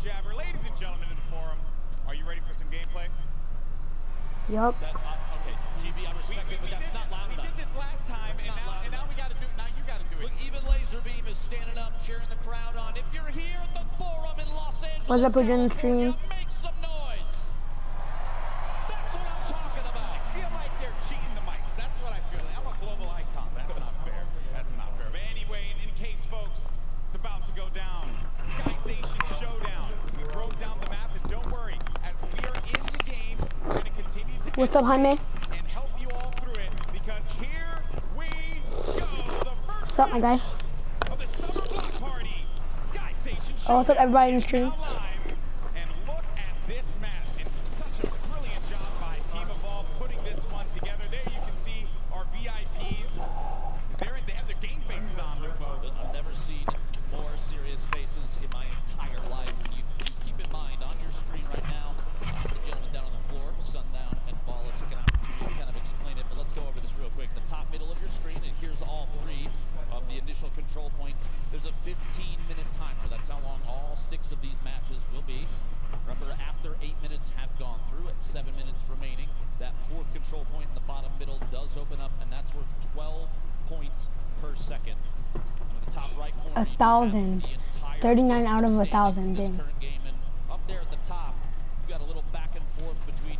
jabber. Ladies and gentlemen in the forum, are you ready for some gameplay? Yup. Okay, GB, I respect it, but that's not loud enough. We did this last time, and now we got to do it. Now you got to do it. Look, even Laserbeam is standing up, cheering the crowd on. If you're here at the forum in Los Angeles, What's up, California, stream? make some noise. That's what I'm talking about. I feel like they're cheating the mics. That's what I feel like. I'm a global icon. That's not fair. That's not fair. But anyway, in case, folks, it's about to go down. Sky Station Showdown. We broke down the map, and don't worry. As we are in the game, we're going to continue to What's up, Jaime? and help you all through it, because here we go. The first What's up, my guy? of the summer block party. Sky Station Showdown. Oh, what's up, everybody in the stream? Now live. And look at this map. And such a brilliant job by Team Evolve putting this one together. There you can see our VIPs. They have their game faces on, Lupo. I've never seen more serious faces in my entire life. You keep in mind, on your screen right now, the gentleman down on the floor, Sundown and Bala took an opportunity to kind of explain it, but let's go over this real quick. The top middle of your screen, and here's all three of the initial control points. There's a 15-minute timer. That's how long all 6 of these matches will be. Remember, after 8 minutes have gone through, at 7 minutes remaining, that 4th control point in the bottom middle does open up, and that's worth 12 points per second. In the top right corner, 1,000. 39 out of 1,000. Dang. Current game, and up there at the top, you got a little back and forth between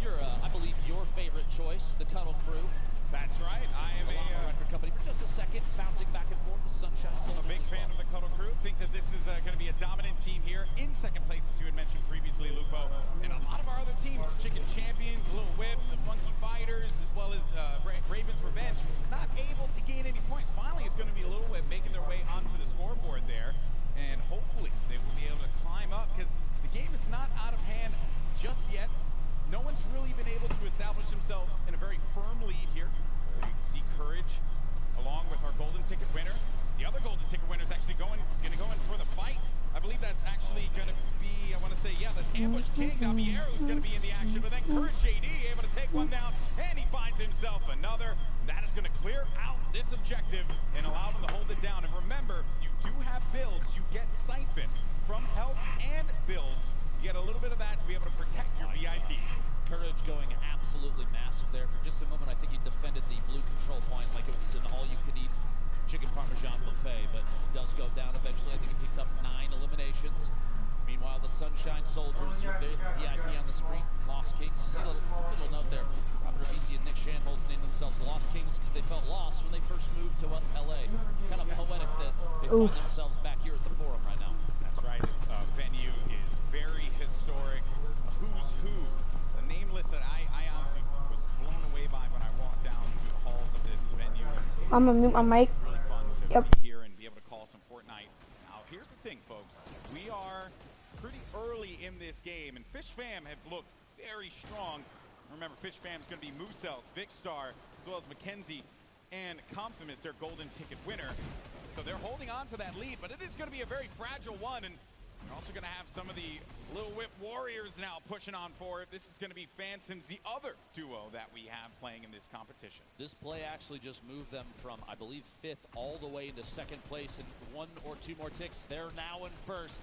your, I believe, your favorite choice, the Cuddle Crew. That's right. I am a record company for just a second, bouncing back and forth. The Sunshine Soldiers. I'm a big fan of the Cuddle Crew. Think that this is going to be a dominant team here in second place, as you had mentioned previously, Lupo. And a lot of our other teams, Chicken Champions, Little Whip, the Funky Fighters, as well as Raven's Revenge, not able to gain any points. Finally, it's going to be Little Whip making their way onto the scoreboard there. And hopefully they will be able to climb up, because the game is not out of hand just yet. No one's really been able to establish themselves in a very firm lead here. You can see Courage along with our golden ticket winner. The other golden ticket winner is actually going to go in for the fight. I believe that's actually going to be, I want to say, yeah, that's Ambush King. Now Viero who's going to be in the action, but then Courage JD able to take one down, and he finds himself another. That is going to clear out this objective and allow them to hold it down. And remember, you do have builds. You get siphon from health and builds. You get a little bit of that to be able to protect your VIP. Courage going absolutely massive there. For just a moment, I think he defended the blue control point like it was an all-you-can-eat chicken parmesan buffet, but he does go down eventually. I think he picked up 9 eliminations. Meanwhile, the Sunshine Soldiers, your VIP on the screen, Lost Kings. You see a little note there. Robert Avisi and Nick Shanholz named themselves Lost Kings because they felt lost when they first moved to LA. Kind of poetic that they find themselves back here at the forum right now. That's right. This venue is very historic. Who's who? A name list that I honestly was blown away by when I walked down the halls of this venue. I'm gonna mute my mic. Really fun to be here and be able to call some Fortnite. Now, here's the thing, folks. We are pretty early in this game, and Fish Fam have looked very strong. Remember, Fish Fam is going to be Mooselk, Vicstar, as well as Mackenzie, and Comptimus, their golden ticket winner. So they're holding on to that lead, but it is going to be a very fragile one, and we're also going to have some of the Little Whip Warriors now pushing on forward. This is going to be Phantoms, the other duo that we have playing in this competition. This play actually just moved them from, I believe, 5th all the way into 2nd place in 1 or 2 more ticks. They're now in 1st.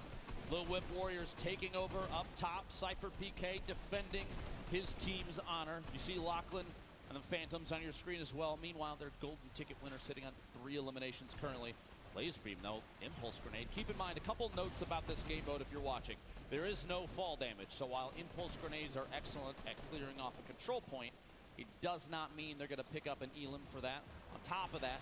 Little Whip Warriors taking over up top. Cypher PK defending his team's honor. You see Lachlan and the Phantoms on your screen as well. Meanwhile, their golden ticket winner sitting on 3 eliminations currently. Laserbeam, though, Impulse Grenade. Keep in mind, a couple notes about this game mode if you're watching. There is no fall damage, so while Impulse Grenades are excellent at clearing off a control point, it does not mean they're going to pick up an elim for that. On top of that,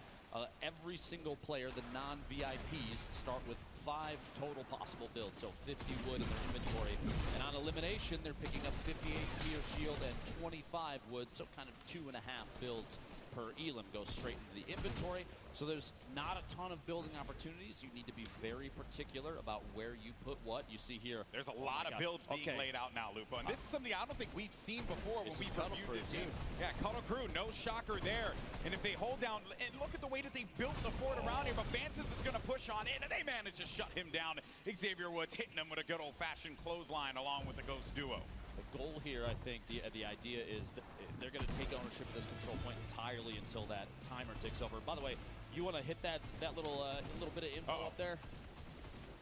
every single player, the non-VIPs, start with 5 total possible builds, so 50 wood in their inventory. And on elimination, they're picking up 58 Fear Shield and 25 wood, so kind of 2.5 builds per elim goes straight into the inventory. So there's not a ton of building opportunities. You need to be very particular about where you put what. You see here, there's a lot of builds being laid out now, Lupo. And this is something I don't think we've seen before when we've reviewed this game. Yeah, Cuddle Crew, no shocker there. And if they hold down, and look at the way that they built the fort around here, but Phantoms is going to push on in, and they manage to shut him down. Xavier Woods hitting him with a good old-fashioned clothesline along with the Ghost duo. The goal here, I think, the idea is that they're going to take ownership of this control point entirely until that timer ticks over. By the way, you want to hit that little bit of info up there?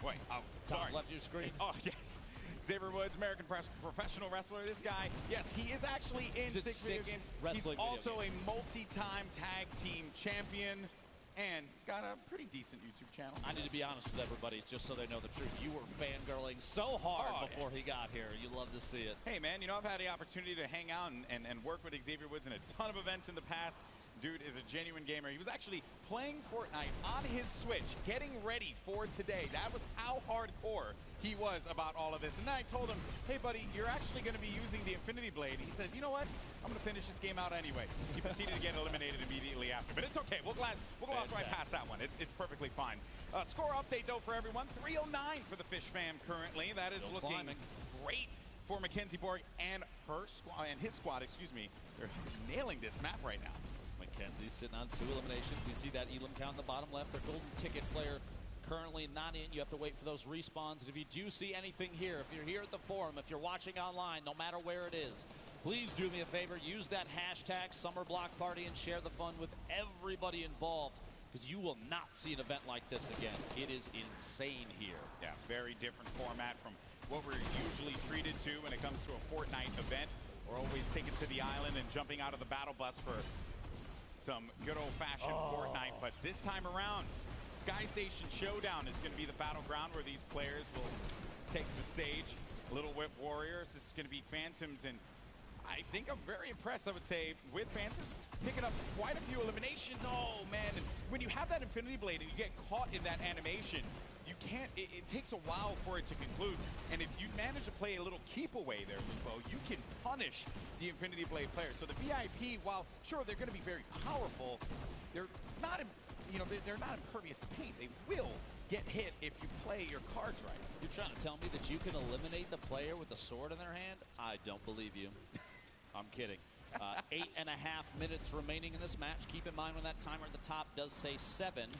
Wait, oh, Top sorry. left of your screen. Oh, yes. Xavier Woods, American professional wrestler. This guy, yes, he is actually in six video games. He's also a multi-time tag team champion, and he's got a pretty decent YouTube channel. I need to be honest with everybody, just so they know the truth. You were fangirling so hard before he got here. You love to see it. Hey, man, you know, I've had the opportunity to hang out and work with Xavier Woods in a ton of events in the past. Dude is a genuine gamer. He was actually playing Fortnite on his Switch, getting ready for today. That was how hardcore he was about all of this. And then I told him, hey, buddy, you're actually going to be using the Infinity Blade. He says, you know what? I'm going to finish this game out anyway. He proceeded to get eliminated immediately after. But it's okay. We'll gloss right past that one. It's perfectly fine. Score update, though, for everyone. 309 for the Fish fam currently. That is looking great for Mackenzie Borg and his squad, excuse me. They're nailing this map right now. Mackenzie's sitting on 2 eliminations. You see that elim count in the bottom left. Their golden ticket player currently not in. You have to wait for those respawns. And if you do see anything here, if you're here at the forum, if you're watching online, no matter where it is, please do me a favor. Use that hashtag #SummerBlockParty and share the fun with everybody involved, because you will not see an event like this again. It is insane here. Yeah, very different format from what we're usually treated to when it comes to a Fortnite event. We're always taken to the island and jumping out of the battle bus for some good old-fashioned Fortnite, but this time around, Sky Station Showdown is going to be the battleground where these players will take the stage. Little Whip Warriors, this is going to be Phantoms, and I think I'm very impressed, I would say, with Phantoms picking up quite a few eliminations. Oh, man, and when you have that Infinity Blade and you get caught in that animation, you can't, it takes a while for it to conclude. And if you manage to play a little keep away there, Lupo, you can punish the Infinity Blade players. So the VIP, while sure they're going to be very powerful, they're not, you know, they're not impervious to paint. They will get hit if you play your cards right. You're trying to tell me that you can eliminate the player with the sword in their hand? I don't believe you. I'm kidding. 8.5 minutes remaining in this match. Keep in mind when that timer at the top does say 7,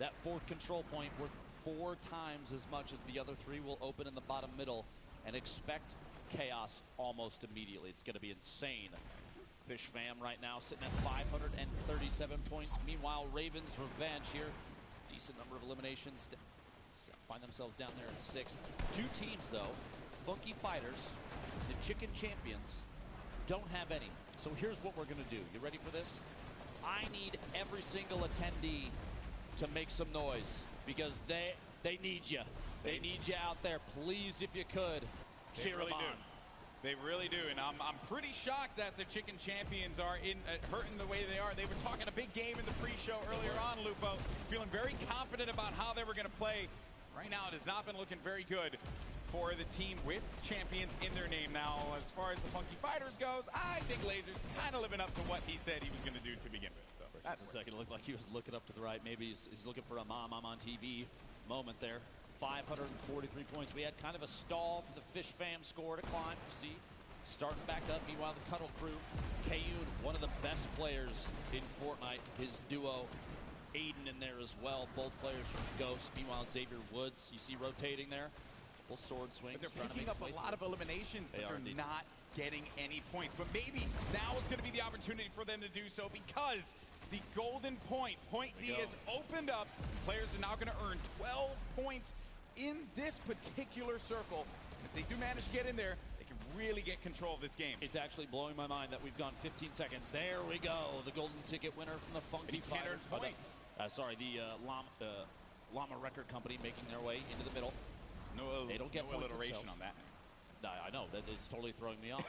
that 4th control point worth 4 times as much as the other 3 will open in the bottom middle, and expect chaos almost immediately. It's going to be insane. Fish fam right now sitting at 537 points. Meanwhile, Ravens Revenge here, decent number of eliminations, find themselves down there in 6th. 2 teams though, Funky Fighters, the Chicken Champions, don't have any. So here's what we're going to do. You ready for this? I need every single attendee to make some noise, because they need you. They need you out there. Please, if you could, cheer them on. They really do, and I'm pretty shocked that the Chicken Champions are hurting the way they are. They were talking a big game in the pre-show earlier on, Lupo, feeling very confident about how they were going to play. Right now, it has not been looking very good for the team with champions in their name. Now, as far as the Funky Fighters goes, I think Laser's kind of living up to what he said he was going to do to begin with. So that's a second. It looked like he was looking up to the right. Maybe he's looking for a I'm on TV moment there. 543 points. We had kind of a stall for the Fish fam score to climb. See, starting back up. Meanwhile, the Cuddle crew, Kayun, one of the best players in Fortnite. His duo, Aiden, in there as well. Both players from Ghost. Meanwhile, Xavier Woods, you see rotating there. Little sword swing. But they're picking up a lot of eliminations, but they're not getting any points. But maybe now is going to be the opportunity for them to do so, because the golden point D has opened up. Players are now going to earn 12 points in this particular circle. If they do manage to get in there, they can really get control of this game. It's actually blowing my mind that we've gone 15 seconds. There we go. The golden ticket winner from the Funky Fighters. Points. The Llama Record Company making their way into the middle. They don't get points alliteration on that. I know. That is totally throwing me off.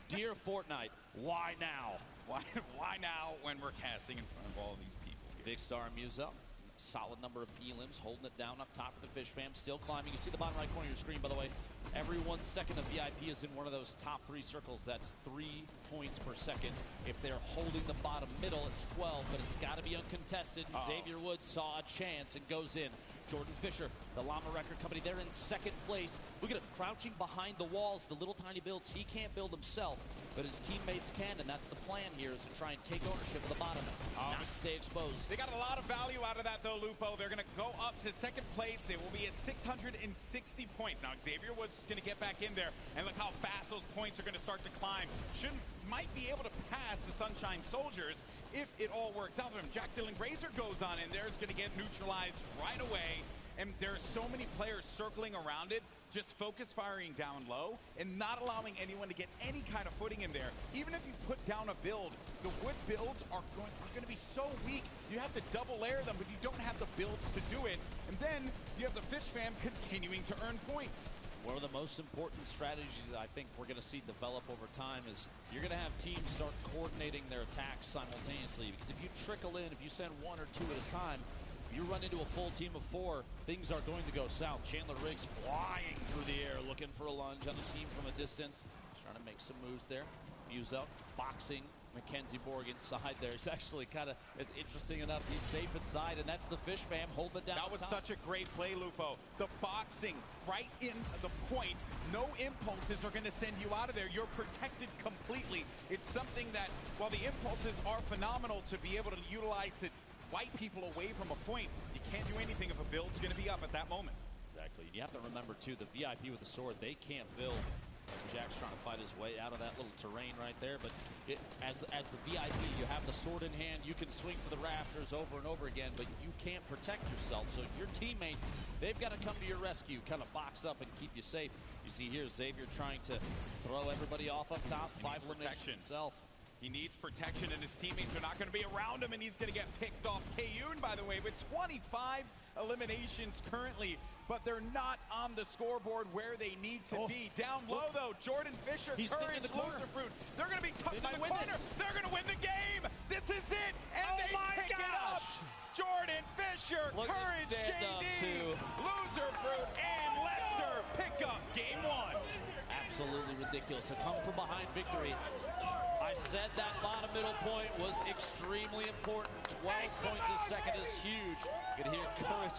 Dear Fortnite, why now? Why now when we're casting in front of all of these people here? Big Star and Muzo. Solid number of elims, holding it down up top for the Fish fam, still climbing. You see the bottom right corner of your screen, by the way. Every 1 second of VIP is in one of those top 3 circles. That's 3 points per second. If they're holding the bottom middle, it's 12, but it's got to be uncontested. Xavier Woods saw a chance and goes in. Jordan Fisher, the Llama Record Company, they're in 2nd place. Look at him crouching behind the walls, the little tiny builds. He can't build himself, but his teammates can, and that's the plan here, is to try and take ownership of the bottom, not stay exposed. They got a lot of value out of that, though, Lupo. They're going to go up to 2nd place. They will be at 660 points. Now, Xavier Woods is going to get back in there, and look how fast those points are going to start to climb. Might be able to pass the Sunshine Soldiers if it all works out for him. Jack Dylan Grazer goes on in there. Is going to get neutralized right away. and there's so many players circling around it, just focus firing down low and not allowing anyone to get any kind of footing in there. Even if you put down a build, the wood builds are going to be so weak. You have to double layer them, but you don't have the builds to do it. And then you have the Fish fam continuing to earn points. One of the most important strategies I think we're going to see develop over time is you're going to have teams start coordinating their attacks simultaneously. Because if you trickle in, if you send 1 or 2 at a time, you run into a full team of 4, things are going to go south. Chandler Riggs flying through the air, looking for a lunge on the team from a distance. Trying to make some moves there. Muselk boxing Mackenzie Borg inside there. He's actually kind of, it's interesting enough, he's safe inside, and that's the Fish fam holding it down. That was such a great play, Lupo. The boxing right in the point. No impulses are going to send you out of there. You're protected completely. It's something that, while the impulses are phenomenal to be able to utilize to wipe people away from a point, you can't do anything if a build's going to be up at that moment. Exactly. You have to remember, too, the VIP with the sword, they can't build. Jack's trying to fight his way out of that little terrain right there, but as the VIP, you have the sword in hand, you can swing for the rafters over and over again, but you can't protect yourself. So your teammates, they've got to come to your rescue, kind of box up and keep you safe. You see here, Xavier trying to throw everybody off up top, 5 eliminations himself. He needs protection, and his teammates are not going to be around him, and he's going to get picked off. Kayun, by the way, with 25 eliminations currently, but they're not on the scoreboard where they need to be. Down low, though, Jordan Fisher, he's Courage, the corner. Loserfruit. They're going to be tucked in the corner. They're going to win the game. This is it, and they pick it up. Jordan Fisher, Courage, JD, Loserfruit, and Lester pick up game 1. Absolutely ridiculous. A come from behind victory. I said that bottom middle point was extremely important. 12 points a second is huge. You can hear Courage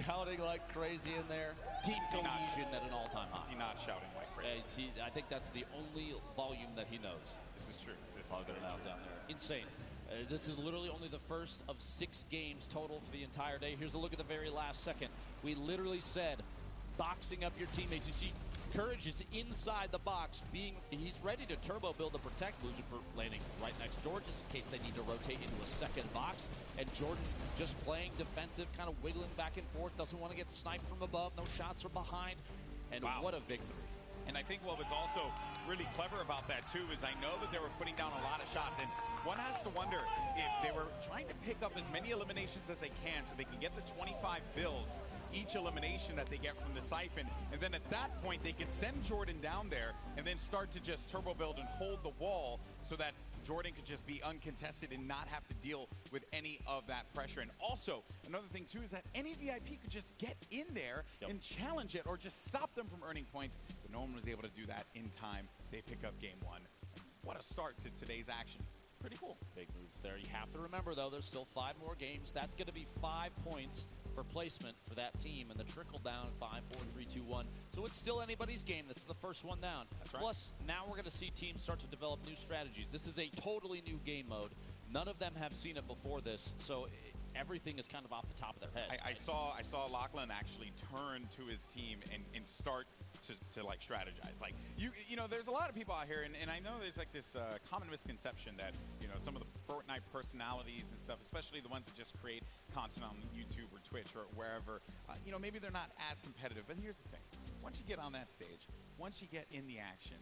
shouting like crazy in there. Team cohesion at an all-time high. He's not shouting like crazy. I think that's the only volume that he knows. This is true. This I'll get it out down there. Insane. This is literally only the first of 6 games total for the entire day. Here's a look at the very last second. We literally said boxing up your teammates. You see, Courage is inside the box, he's ready to turbo build to protect Lucifer, landing right next door just in case they need to rotate into a second box. And Jordan just playing defensive, kind of wiggling back and forth, doesn't want to get sniped from above, no shots from behind. And what a victory. And I think what was also really clever about that, too, is I know that they were putting down a lot of shots, and one has to wonder if they were trying to pick up as many eliminations as they can so they can get the 25 builds each elimination that they get from the siphon, and then at that point they can send Jordan down there and then start to just turbo build and hold the wall so that Jordan could just be uncontested and not have to deal with any of that pressure. And also, another thing too is that any VIP could just get in there and challenge it or just stop them from earning points, but no one was able to do that in time. They pick up game 1. What a start to today's action. Pretty cool. Big moves there. You have to remember, though, there's still 5 more games. That's going to be 5 points for placement for that team, and the trickle down 5, 4, 3, 2, 1. So it's still anybody's game. That's the first one down. That's right. Plus, now we're going to see teams start to develop new strategies. This is a totally new game mode. None of them have seen it before this, so everything is kind of off the top of their heads. I saw Lachlan actually turn to his team and start to like strategize. Like you know, there's a lot of people out here, and I know there's like this common misconception that, you know, some of the Fortnite personalities and stuff, especially the ones that just create content on YouTube or Twitch or wherever, you know, maybe they're not as competitive. But here's the thing: once you get on that stage, once you get in the action,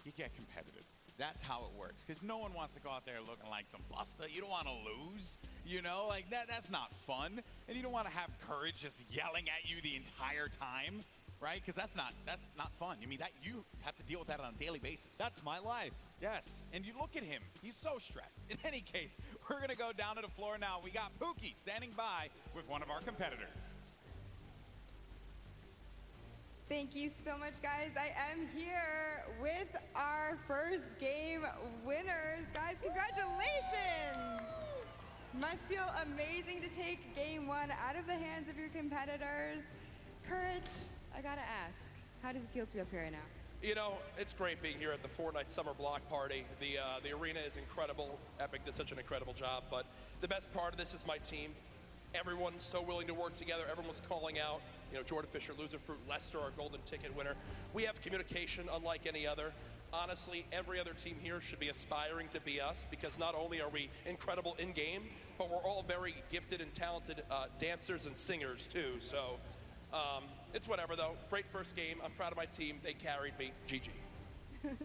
you get competitive. That's how it works, because no one wants to go out there looking like some buster. You don't want to lose, you know, like that's not fun. And you don't want to have Courage just yelling at you the entire time, right? Because that's not fun. I mean, that you have to deal with that on a daily basis. That's my life. Yes, and you look at him, he's so stressed. In any case, we're gonna go down to the floor now. We got Pookie standing by with one of our competitors. Thank you so much, guys. I am here with our first game winners. Guys, congratulations! Must feel amazing to take game 1 out of the hands of your competitors. Courage, I gotta ask, how does it feel to be up here right now? You know, it's great being here at the Fortnite Summer Block Party. The arena is incredible. Epic did such an incredible job, but the best part of this is my team. Everyone's so willing to work together. Everyone's calling out. You know, Jordan Fisher, Loserfruit, Lester, our golden ticket winner. We have communication unlike any other. honestly, every other team here should be aspiring to be us, because not only are we incredible in-game, but we're all very gifted and talented dancers and singers too. So it's whatever though. Great first game. I'm proud of my team. They carried me. GG. Well,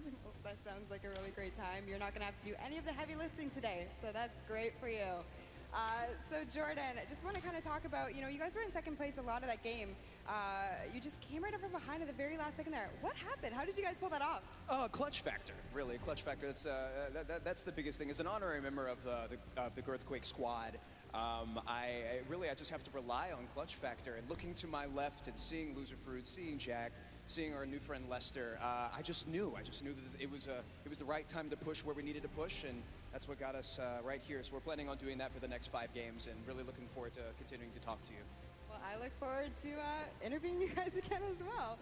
that sounds like a really great time. You're not going to have to do any of the heavy lifting today, so that's great for you. So Jordan, I just want to kind of talk about, you know, you guys were in second place a lot of that game. You just came right up from behind at the very last second there. What happened? How did you guys pull that off? Clutch factor, really. Clutch factor. That's the biggest thing. As an honorary member of the Girthquake squad, I just have to rely on clutch factor. And looking to my left and seeing Loser Fruit, seeing Jack, seeing our new friend Lester, I just knew that it was the right time to push where we needed to push, and that's what got us right here. So we're planning on doing that for the next 5 games, and really looking forward to continuing to talk to you. Well, I look forward to interviewing you guys again as well.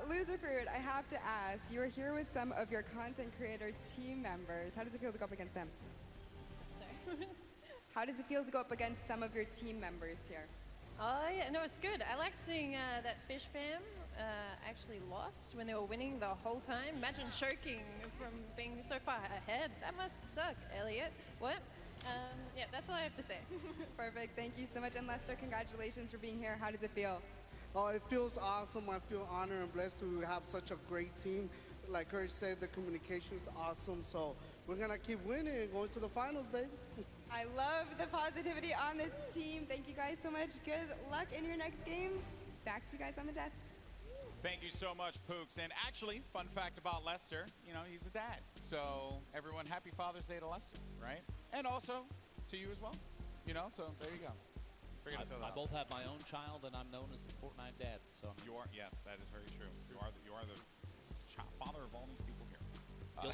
Loser Fruit, I have to ask, you are here with some of your content creator team members. How does it feel to go up against them? Sorry. How does it feel to go up against some of your team members here? Oh yeah, no, it's good. I like seeing that Fish Fam actually lost when they were winning the whole time. Imagine choking from being so far ahead. That must suck, Elliot. What? Yeah, that's all I have to say. Perfect. Thank you so much. And Lester, congratulations for being here. How does it feel? Oh, it feels awesome. I feel honored and blessed to have such a great team. Like Kurt said, the communication is awesome. So we're going to keep winning and going to the finals, baby. I love the positivity on this team. Thank you guys so much. Good luck in your next games. Back to you guys on the desk. Thank you so much, Pooks. And actually, fun fact about Lester, you know, he's a dad. So everyone, happy Father's Day to Lester, right? And also to you as well. You know, so there you go. I both have my own child, and I'm known as the Fortnite dad. So you are, yes, that is very true. You are the father of all these people here.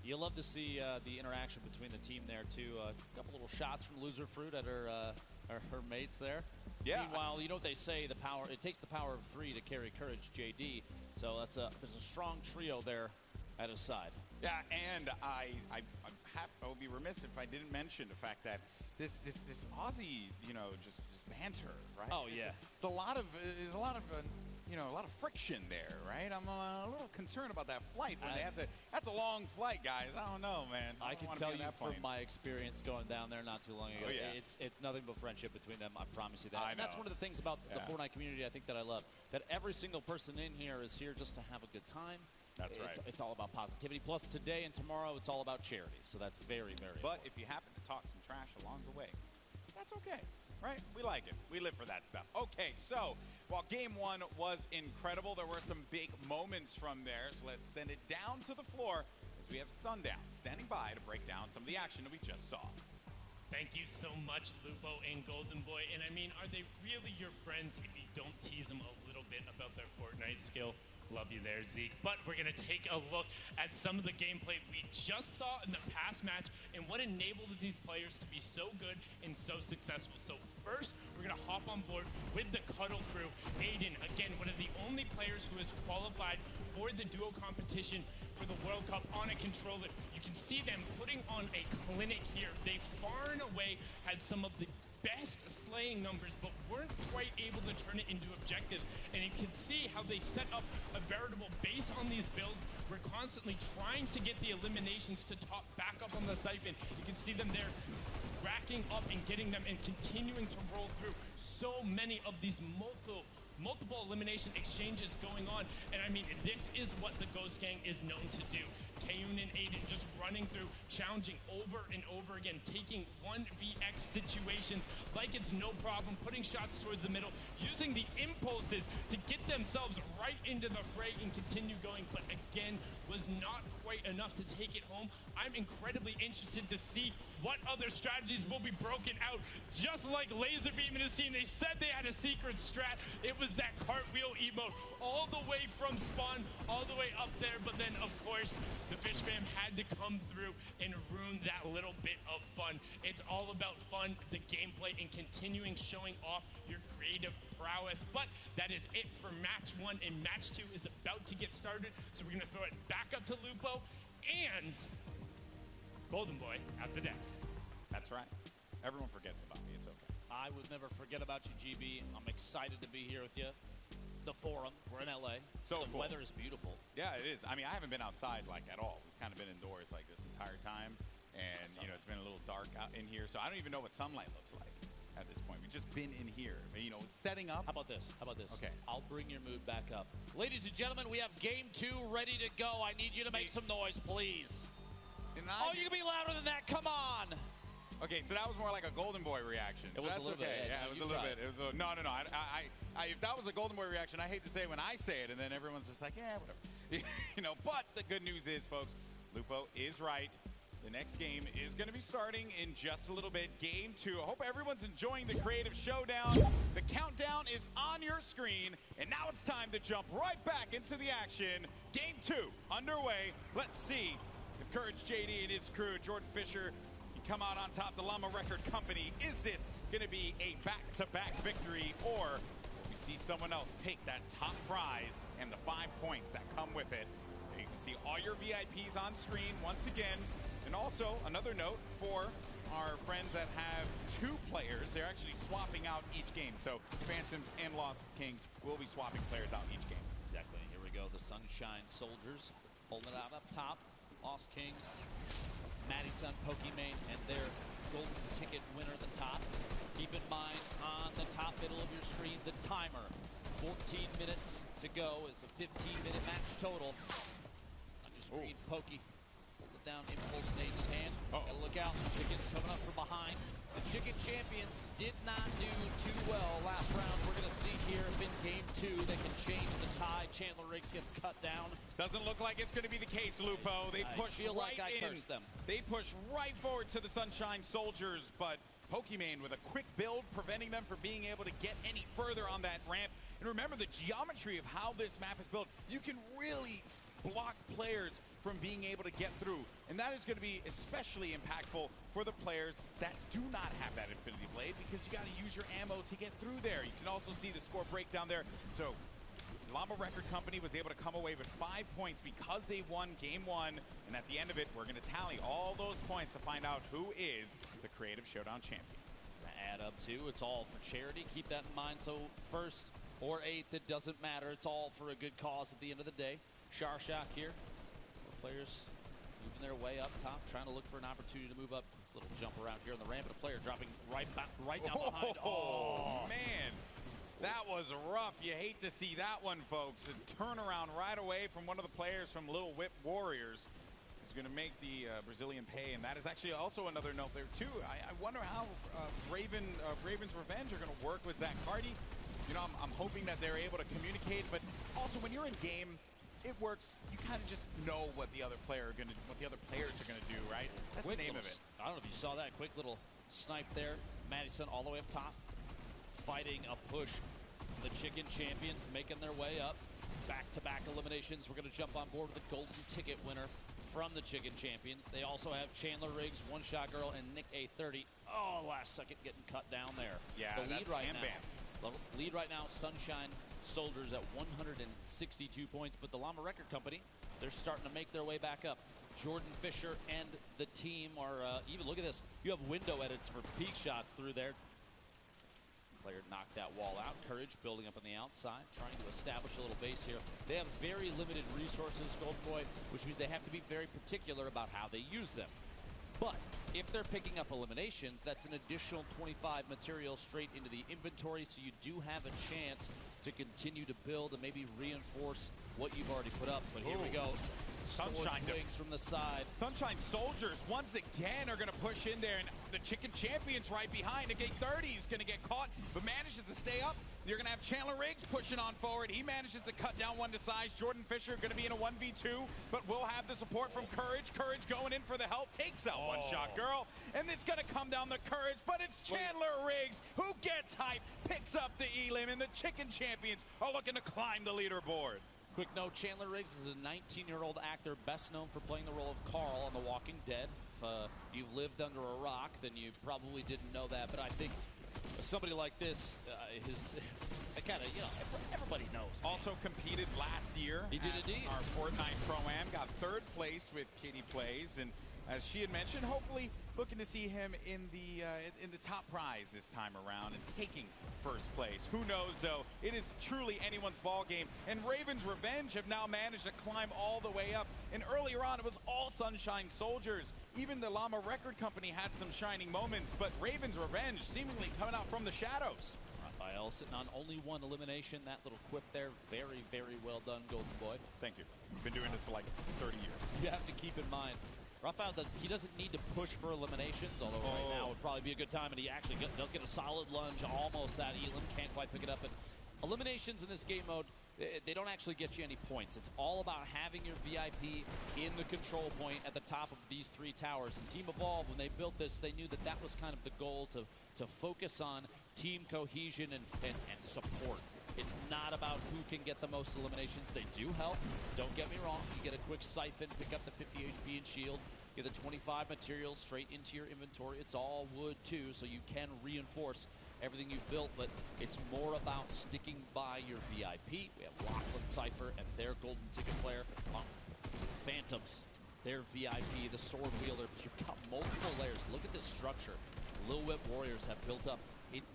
You'll love to see the interaction between the team there too. A couple little shots from Loser Fruit at her mates there. Yeah. Meanwhile, you know what they say: it takes the power of 3 to carry courage. JD. So there's a strong trio there at his side. Yeah, and I would be remiss if I didn't mention the fact that this Aussie, you know, just banter, right? Oh yeah. There's a lot of you know, a lot of friction there, right? I'm a little concerned about that flight when they have to. That's a long flight, guys. I don't know, man. I can tell you from my experience going down there not too long ago. Oh, yeah. It's nothing but friendship between them. I promise you that. And that's one of the things about the Fortnite community I think that I love. That every single person in here is here just to have a good time. That's right. It's all about positivity. Plus, today and tomorrow, it's all about charity. So that's very, very But important. if you happen to talk some trash along the way, that's okay, right? We like it. We live for that stuff. Okay, so while Game 1 was incredible, there were some big moments from there. So let's send it down to the floor as we have Sundown standing by to break down some of the action that we just saw. Thank you so much, Lupo and Golden Boy. And I mean, are they really your friends if you don't tease them a little bit about their Fortnite skill? Love you there, Zeke. But we're going to take a look at some of the gameplay we just saw in the past match and what enabled these players to be so good and so successful. So first, we're going to hop on board with the Cuddle crew. Aiden, again, one of the only players who has qualified for the duo competition for the World Cup on a controller. You can see them putting on a clinic here. They far and away had some of the best slaying numbers, but weren't quite able to turn it into objectives. And you can see how they set up a veritable base on these builds. We're constantly trying to get the eliminations to top back up on the siphon. You can see them there racking up and getting them and continuing to roll through so many of these multiple elimination exchanges going on. And I mean, this is what the Ghost Gang is known to do. Kayun and Aiden just running through, challenging over and over again, taking 1vx situations like it's no problem, putting shots towards the middle, using the impulses to get themselves right into the fray and continue going, but again, was not quite enough to take it home. I'm incredibly interested to see what other strategies will be broken out. Just like Laserbeam and his team, they said they had a secret strat. It was that cartwheel emote all the way from spawn, all the way up there, but then of course, the Fish Fam had to come through and ruin that little bit of fun. It's all about fun, the gameplay, and continuing showing off your creative prowess. But that is it for match 1, and match 2 is about to get started. So we're gonna throw it back up to Lupo and Golden Boy at the desk. That's right. Everyone forgets about me. It's okay. I would never forget about you, GB. I'm excited to be here with you. the Forum. We're in LA. So the cool. weather is beautiful. Yeah, it is. I mean, I haven't been outside like at all. We've kind of been indoors like this entire time, and you know, it's been a little dark out in here, so I don't even know what sunlight looks like at this point. We've just been in here. You know, it's setting up. How about this? How about this? Okay. I'll bring your mood back up. Ladies and gentlemen, we have game 2 ready to go. I need you to make some noise, please. Oh, you can be louder than that. Come on. Okay, so that was more like a Golden Boy reaction. It So was a that's little okay. bit, Yeah, no, it was you a little tried. bit. It was no. If that was a Golden Boy reaction, I hate to say it when I say it, and then everyone's just like, yeah, whatever. You know, but the good news is, folks, Lupo is right. The next game is going to be starting in just a little bit. Game 2. I hope everyone's enjoying the creative showdown. The countdown is on your screen, and now it's time to jump right back into the action. Game 2 underway. Let's see if Courage JD and his crew, Jordan Fisher, can come out on top. The Llama Record Company. Is this going to be a back-to-back victory, or we see someone else take that top prize and the 5 points that come with it? You can see all your VIPs on screen once again. And also, another note for our friends that have 2 players, they're actually swapping out each game. So Phantoms and Lost Kings will be swapping players out each game. Exactly. Here we go. The Sunshine Soldiers holding it out up top. Lost Kings, Madison, Pokimane, and their golden ticket winner at the top. Keep in mind, on the top middle of your screen, the timer. 14 minutes to go. It's a 15-minute match total. On your screen, Pokey. Down, impulse nades in hand. Gotta look out. The Chickens coming up from behind. The Chicken Champions did not do too well last round. We're gonna see here if in game 2 they can change the tide. Chandler Riggs gets cut down. Doesn't look like it's going to be the case, Lupo. They push feel right like I in. cursed them. They push right forward to the Sunshine Soldiers, but Pokimane with a quick build, preventing them from being able to get any further on that ramp. And remember the geometry of how this map is built. You can really block players from being able to get through. And that is going to be especially impactful for the players that do not have that Infinity Blade, because you got to use your ammo to get through there. You can also see the score breakdown there. So Llama Record Company was able to come away with 5 points because they won game 1. And at the end of it, we're going to tally all those points to find out who is the Creative Showdown champion. Add up to, it's all for charity. Keep that in mind. So first or 8th, it doesn't matter. It's all for a good cause at the end of the day. Sharshock here. Players moving their way up top, trying to look for an opportunity to move up. Little jump around here on the ramp, and a player dropping right down behind. Oh, man. That was rough. You hate to see that one, folks. A turnaround right away from one of the players from Little Whip Warriors is going to make the Brazilian pay, and that is actually also another note there, too. I wonder how Raven's Revenge are going to work with Zach Cardi. You know, I'm hoping that they're able to communicate, but also when you're in game, it works. You kind of just know what the other players are gonna do, right? That's the name of it. I don't know if you saw that quick little snipe there. Madison all the way up top, fighting a push. The Chicken Champions making their way up. Back-to-back eliminations. We're gonna jump on board with the golden ticket winner from the Chicken Champions. They also have Chandler Riggs, One Shot Girl, and Nick A30. Oh, last second getting cut down there. Yeah, the lead that's right Bam now. Bam. The lead right now, Sunshine Soldiers at 162 points, but the Llama Record Company, they're starting to make their way back up. Jordan Fisher and the team are even, look at this, you have window edits for peak shots through there. Player knocked that wall out. Courage building up on the outside, trying to establish a little base here. They have very limited resources, Golden Boy, which means they have to be very particular about how they use them. But if they're picking up eliminations, that's an additional 25 material straight into the inventory, so you do have a chance to continue to build and maybe reinforce what you've already put up. But here we go. Sunshine Wings from the side. Sunshine Soldiers once again are going to push in there, and the Chicken Champions right behind. The Gate 30 is going to get caught, but manages to stay up. You're going to have Chandler Riggs pushing on forward. He manages to cut down one to size. Jordan Fisher going to be in a 1v2, but we'll have the support from Courage. Courage going in for the help, takes out One Shot Girl, and it's going to come down the Courage, but it's Chandler Riggs who gets hype, picks up the elim, and the Chicken Champions are looking to climb the leaderboard. Quick note, Chandler Riggs is a 19-year-old actor best known for playing the role of Carl on The Walking Dead. If you've lived under a rock, then you probably didn't know that, but I think somebody like this, everybody knows. Man. Also competed last year. He did indeed. Our Fortnite Pro-Am, got 3rd place with Kitty Plays, and as she had mentioned, hopefully looking to see him in the top prize this time around and taking first place. Who knows, though? It is truly anyone's ball game, and Raven's Revenge have now managed to climb all the way up. And earlier on, it was all Sunshine Soldiers. Even the Llama Record Company had some shining moments, but Raven's Revenge seemingly coming out from the shadows. Raphael sitting on only one elimination. That little quip there, very, very well done, Golden Boy. Thank you. We've been doing this for like 30 years. You have to keep in mind, Raphael, he doesn't need to push for eliminations, although right now would probably be a good time, and he actually does get a solid lunge, almost that Elam, can't quite pick it up. But eliminations in this game mode, they don't actually get you any points. It's all about having your VIP in the control point at the top of these 3 towers. And Team Evolve, when they built this, they knew that that was kind of the goal, to focus on team cohesion and support. It's not about who can get the most eliminations. They do help. Don't get me wrong. You get a quick siphon, pick up the 50 HP and shield, get the 25 materials straight into your inventory. It's all wood too, so you can reinforce everything you've built, but it's more about sticking by your VIP. We have Lachlan Cypher and their golden ticket player on Phantoms. Their VIP, the sword wielder, but you've got multiple layers. Look at this structure. Lil Whip Warriors have built up.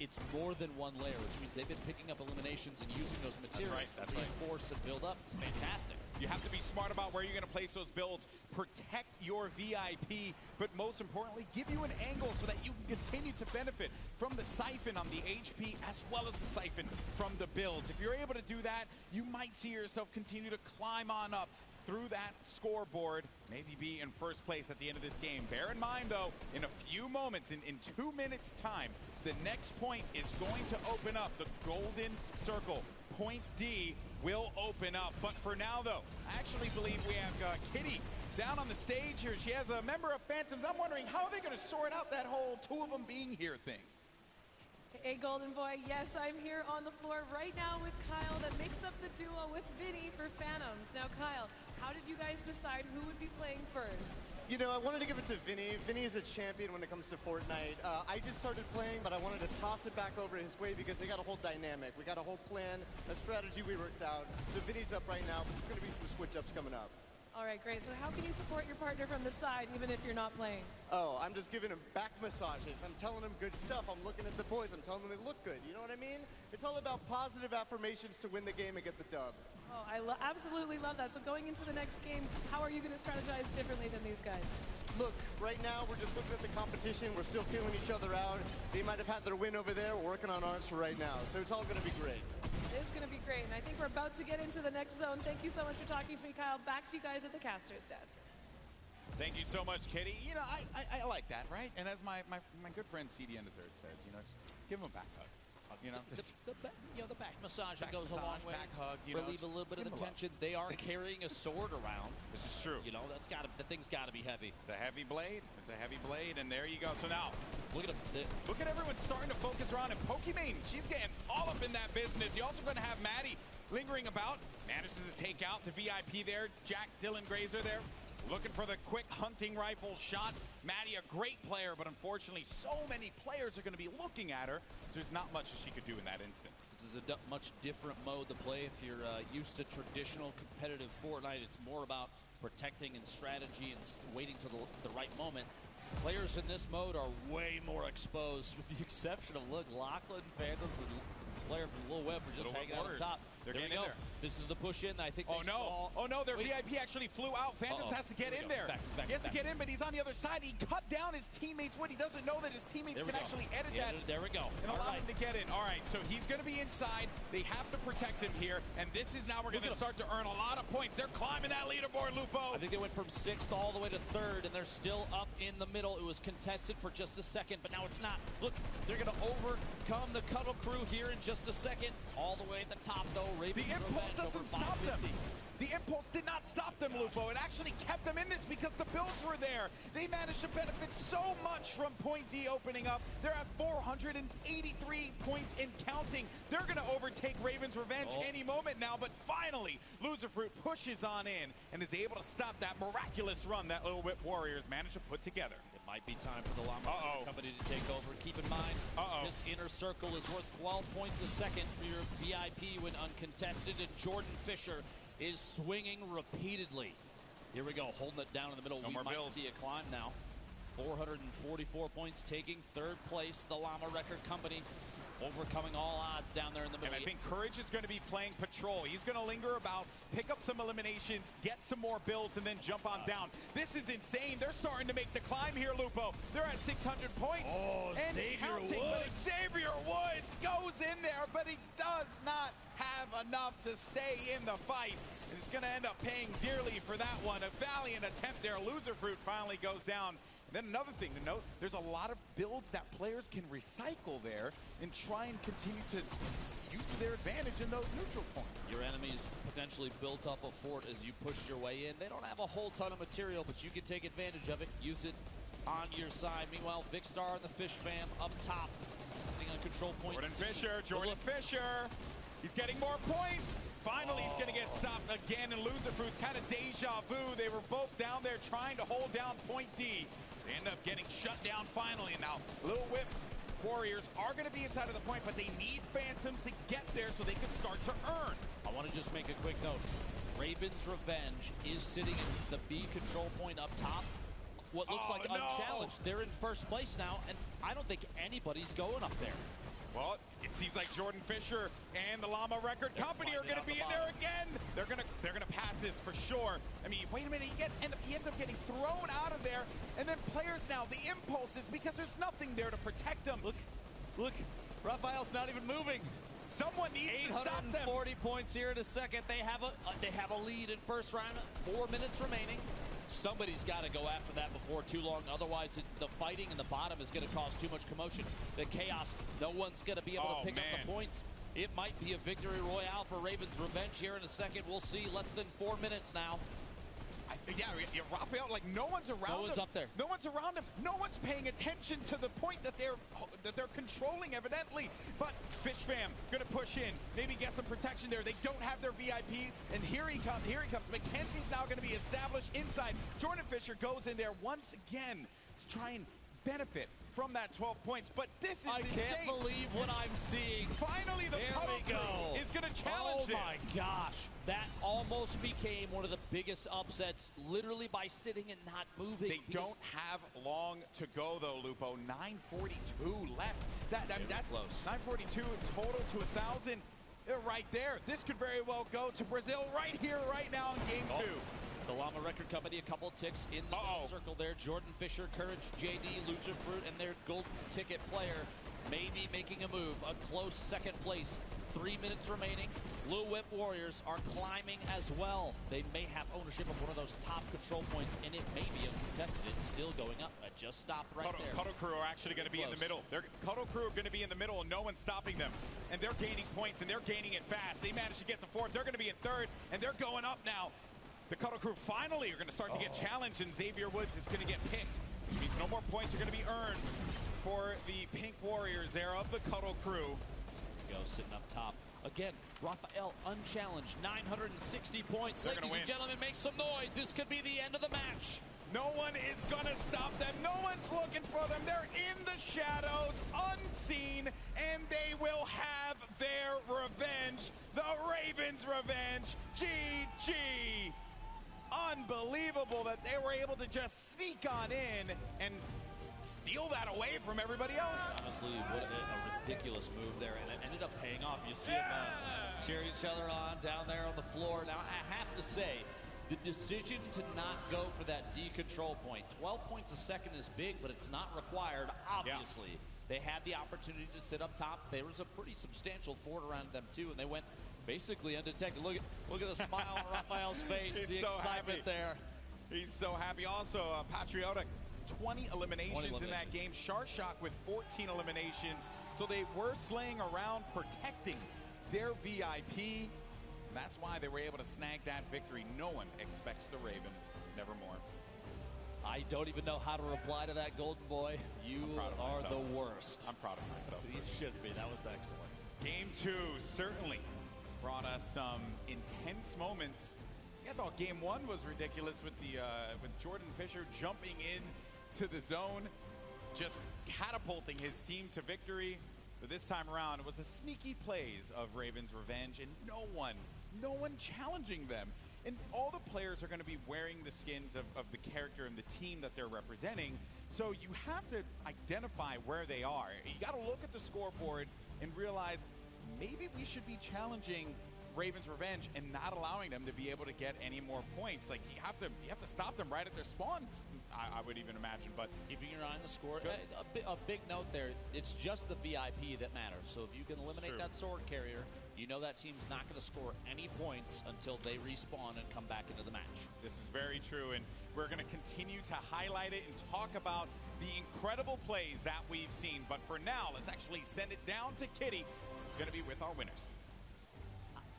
It's more than one layer, which means they've been picking up eliminations and using those materials to reinforce and build up. It's fantastic. You have to be smart about where you're going to place those builds, protect your VIP, but most importantly, give you an angle so that you can continue to benefit from the siphon on the HP as well as the siphon from the builds. If you're able to do that, you might see yourself continue to climb on up through that scoreboard, maybe be in first place at the end of this game. Bear in mind, though, in a few moments, in 2 minutes' time, the next point is going to open up. The golden circle, point D, will open up. But for now, though, I actually believe we have Kitty down on the stage here. She has a member of Phantoms. I'm wondering how are they going to sort out that whole 2 of them being here thing. Hey, Golden Boy. Yes, I'm here on the floor right now with Kyle that makes up the duo with Vinny for Phantoms. Now, Kyle, how did you guys decide who would be playing first? You know, I wanted to give it to Vinny. Vinny is a champion when it comes to Fortnite. I just started playing, but I wanted to toss it back over his way because they got a whole dynamic. We got a whole plan, a strategy we worked out. So Vinny's up right now, but there's going to be some switch-ups coming up. All right, great. So how can you support your partner from the side even if you're not playing? Oh, I'm just giving him back massages. I'm telling him good stuff. I'm looking at the boys. I'm telling them they look good. You know what I mean? It's all about positive affirmations to win the game and get the dub. Oh, I absolutely love that. So going into the next game, how are you going to strategize differently than these guys? Look, right now we're just looking at the competition. We're still feeling each other out. They might have had their win over there. We're working on ours for right now. So it's all going to be great. It is going to be great. And I think we're about to get into the next zone. Thank you so much for talking to me, Kyle. Back to you guys at the caster's desk. Thank you so much, Kitty. You know, I like that, right? And as my good friend CD and the Third says, you know, give him a back hug. You know, the back massage back goes massage, a long way. back hug, you relieve know, a little bit of the tension. They are carrying a sword around. This is true. You know, the thing's got to be heavy. It's a heavy blade. It's a heavy blade, and there you go. So now, look at him. Look at everyone starting to focus around, and Pokimane, she's getting all up in that business. You're also going to have Maddie lingering about, manages to take out the VIP there. Jack Dylan Grazer there, looking for the quick hunting rifle shot. Maddie, a great player, but unfortunately, so many players are going to be looking at her, so there's not much that she could do in that instance. This is a much different mode to play. If you're used to traditional competitive Fortnite, it's more about protecting and strategy and waiting till the right moment. Players in this mode are way more exposed, with the exception of, look, Lachlan, Phantoms, and player from Lil Whip are just hanging out on top. They're there getting in there. This is the push in. I think they saw. Oh no, their VIP actually flew out. Phantoms has to get in there. He has to get in, but he's on the other side. He cut down his teammates. What he doesn't know that his teammates can actually edit that. There we go. And allow him to get in. All right, so he's going to be inside. They have to protect him here, and this is now we're going to start to earn a lot of points. They're climbing that leaderboard, Lupo. I think they went from 6th all the way to 3rd, and they're still up in the middle. It was contested for just a second, but now it's not. Look, they're going to overcome the Cuddle Crew here in just a second. All the way at the top, though. The impulse doesn't stop them. The impulse did not stop them, Lupo. It actually kept them in this because the builds were there. They managed to benefit so much from point D opening up. They're at 483 points and counting. They're going to overtake Raven's Revenge any moment now, but finally, Loserfruit pushes on in and is able to stop that miraculous run that Lil Whip Warriors managed to put together. It might be time for the Llama Company to take over. Keep in mind, this inner circle is worth 12 points a second for your VIP when uncontested, and Jordan Fisher is swinging repeatedly. Here we go, holding it down in the middle. We might see a climb now. 444 points, taking third place. The Llama Record Company overcoming all odds down there in the middle. And I think Courage is going to be playing patrol. He's going to linger about, pick up some eliminations, get some more builds, and then jump on down. This is insane. They're starting to make the climb here, Lupo. They're at 600 points. Oh, and counting, but Xavier Woods goes in there, but he does not have enough to stay in the fight. And it's going to end up paying dearly for that one. A valiant attempt there. Loser Fruit finally goes down. And then another thing to note, there's a lot of builds that players can recycle there and try and continue to use their advantage in those neutral points. Your enemies potentially built up a fort as you push your way in. They don't have a whole ton of material, but you can take advantage of it, use it on your side. Meanwhile, Vicstar and the Fish Fam up top, sitting on control points. Jordan Fisher, he's getting more points. Finally, he's going to get stopped again, and Loser Fruit's kind of deja vu. They were both down there trying to hold down point D. They end up getting shut down finally. And now, Lil Whip Warriors are going to be inside of the point, but they need Phantoms to get there so they can start to earn. I want to just make a quick note. Raven's Revenge is sitting in the B control point up top. What looks like unchallenged. They're in first place now, and I don't think anybody's going up there. Well, it seems like Jordan Fisher and the Llama Record Company are going to be in there again. They're gonna pass this for sure. I mean, wait a minute, he ends up getting thrown out of there, and then players now, the impulses, because there's nothing there to protect them. Look, Raphael's not even moving. Someone needs to stop them. 840 points here in a second. They have a lead in first round. 4 minutes remaining. Somebody's got to go after that before too long. Otherwise, the fighting in the bottom is going to cause too much commotion. The chaos, no one's going to be able to pick up the points. It might be a victory royale for Raven's Revenge here in a second. We'll see. Less than 4 minutes now. Yeah, Raphael, like no one's around him. No one's up there. No one's around him. No one's paying attention to the point that they're controlling, evidently. But Fish Fam gonna push in, maybe get some protection there. They don't have their VIP, and here he comes. Mackenzie's now gonna be established inside. Jordan Fisher goes in there once again to try and benefit from that 12 points, but this is I can't believe what I'm seeing. Finally, the Puddle Crew is going to challenge this. Oh my gosh, that almost became one of the biggest upsets, literally by sitting and not moving. They don't have long to go, though, Lupo. 9:42 left. That's close. 9:42 in total to 1,000 right there. This could very well go to Brazil right here, right now in game 2. The Llama Record Company, a couple ticks in the middle circle there. Jordan Fisher, Courage, JD, Loser Fruit, and their golden ticket player may be making a move. A close second place. 3 minutes remaining. Blue Whip Warriors are climbing as well. They may have ownership of one of those top control points, and it may be uncontested. It's still going up. It just stopped right there. Cuddle Crew are actually going to be in the middle. Cuddle Crew are going to be in the middle, and no one's stopping them. And they're gaining points, and they're gaining it fast. They managed to get to fourth. They're going to be in third, and they're going up now. The Cuddle Crew finally are going to start to get challenged, and Xavier Woods is going to get picked, which means no more points are going to be earned for the Pink Warriors there of the Cuddle Crew. Go sitting up top. Again, Raphael unchallenged, 960 points. Ladies and gentlemen, make some noise. This could be the end of the match. No one is going to stop them. No one's looking for them. They're in the shadows, unseen, and they will have their revenge. The Ravens' revenge. GG. Unbelievable that they were able to just sneak on in and steal that away from everybody else. Honestly, what a ridiculous move there, and it ended up paying off. You see them cheering each other on down there on the floor. Now, I have to say, the decision to not go for that D control point, 12 points a second is big, but it's not required, obviously. Yeah. They had the opportunity to sit up top. There was a pretty substantial fort around them, too, and they went basically undetected. Look at the smile on Raphael's face, the excitement there. He's so happy. Also, Patriotic, 20 eliminations in that game. Sharshock with 14 eliminations. So they were slaying around, protecting their VIP. That's why they were able to snag that victory. No one expects the Raven, nevermore. I don't even know how to reply to that, Golden Boy. You are the worst. I'm proud of myself. You should be. That was excellent. Game 2 certainly brought us some intense moments. I thought game 1 was ridiculous with with Jordan Fisher jumping in to the zone, just catapulting his team to victory. But this time around, it was the sneaky plays of Raven's Revenge, and no one challenging them. And all the players are going to be wearing the skins of the character and the team that they're representing. So you have to identify where they are. You got to look at the scoreboard and realize maybe we should be challenging Raven's Revenge and not allowing them to be able to get any more points. Like you have to stop them right at their spawns. I would even imagine, but keeping your eye on the score. A big note there, it's just the VIP that matters. So if you can eliminate that sword carrier, you know that team's not going to score any points until they respawn and come back into the match. This is very true, and we're going to continue to highlight it and talk about the incredible plays that we've seen. But for now, let's actually send it down to Kitty, who's going to be with our winners.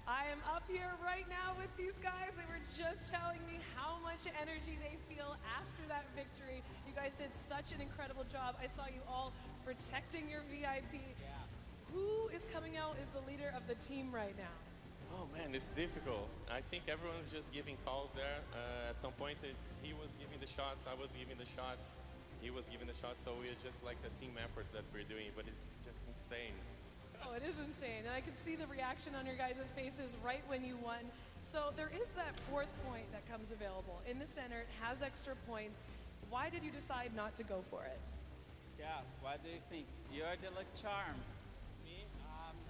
I am up here right now with these guys. They were just telling me how much energy they feel after that victory. You guys did such an incredible job. I saw you all protecting your VIP. Yeah. Who is coming out as the leader of the team right now? Oh man, it's difficult. I think everyone's just giving calls there. At some point, he was giving the shots, I was giving the shots, he was giving the shots, so we're just like the team efforts that we're doing, but it's just insane. Oh, it is insane. And I could see the reaction on your guys' faces right when you won. So there is that fourth point that comes available. In the center, it has extra points. Why did you decide not to go for it? Yeah, what do you think? You're the luck charm. Me?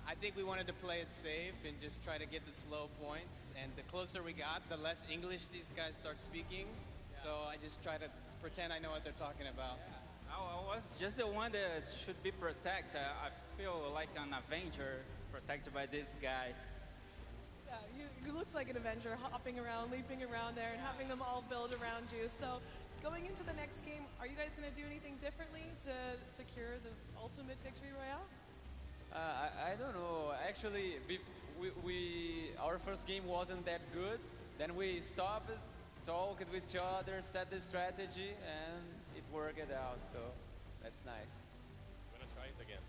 I think we wanted to play it safe and just try to get the slow points. And the closer we got, the less English these guys start speaking. Yeah. So I just try to pretend I know what they're talking about. Yeah. I was just the one that should be protected. I feel like an Avenger protected by these guys. Yeah, you looked like an Avenger, hopping around, leaping around there, and having them all build around you. So going into the next game, are you guys going to do anything differently to secure the ultimate victory royale? I don't know. Actually, our first game wasn't that good. Then we stopped, talked with each other, set the strategy, and it worked out. So that's nice. I'm gonna try it again.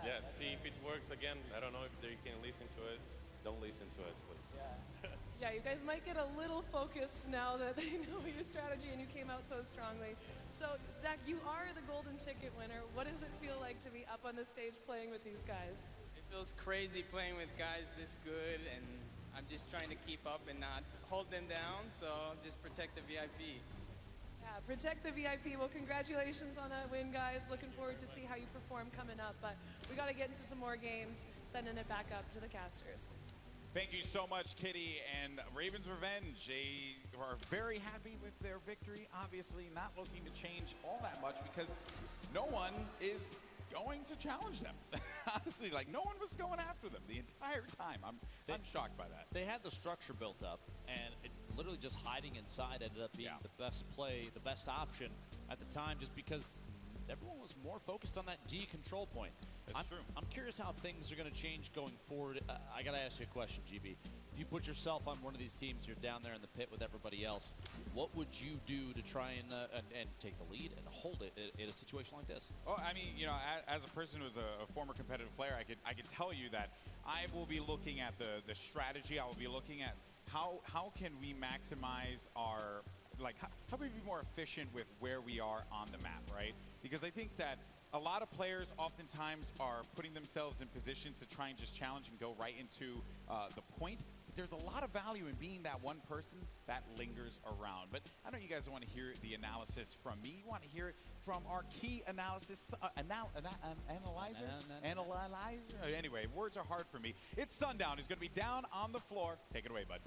Yeah, see if it works again. I don't know if they can listen to us. Don't listen to us, please. Yeah. Yeah, you guys might get a little focused now that they know your strategy and you came out so strongly. So, Zach, you are the golden ticket winner. What does it feel like to be up on the stage playing with these guys? It feels crazy playing with guys this good, and I'm just trying to keep up and not hold them down, so just protect the VIP. Yeah, protect the VIP. Well, congratulations on that win, guys. Looking forward to see how you perform coming up, but we got to get into some more games, sending it back up to the casters. Thank you so much, Kitty. And Raven's Revenge, they are very happy with their victory. Obviously not looking to change all that much because no one is going to challenge them. Honestly, like no one was going after them the entire time. I'm shocked by that. They had the structure built up, and it literally just hiding inside ended up being the best play, the best option at the time, just because everyone was more focused on that D control point. That's true. I'm curious how things are going to change going forward. I got to ask you a question, GB. If you put yourself on one of these teams, you're down there in the pit with everybody else, what would you do to try and take the lead and hold it in a situation like this? Well, I mean, you know, as a person who's a former competitive player, I could tell you that I will be looking at the strategy. I will be looking at how can we maximize our, like, how can we be more efficient with where we are on the map, right? Because I think that a lot of players oftentimes are putting themselves in positions to try and just challenge and go right into the point. But there's a lot of value in being that one person that lingers around. But I know you guys want to hear the analysis from me. You want to hear it from our key analysis analyzer. Anyway, words are hard for me. It's Sundown, who's going to be down on the floor. Take it away, bud.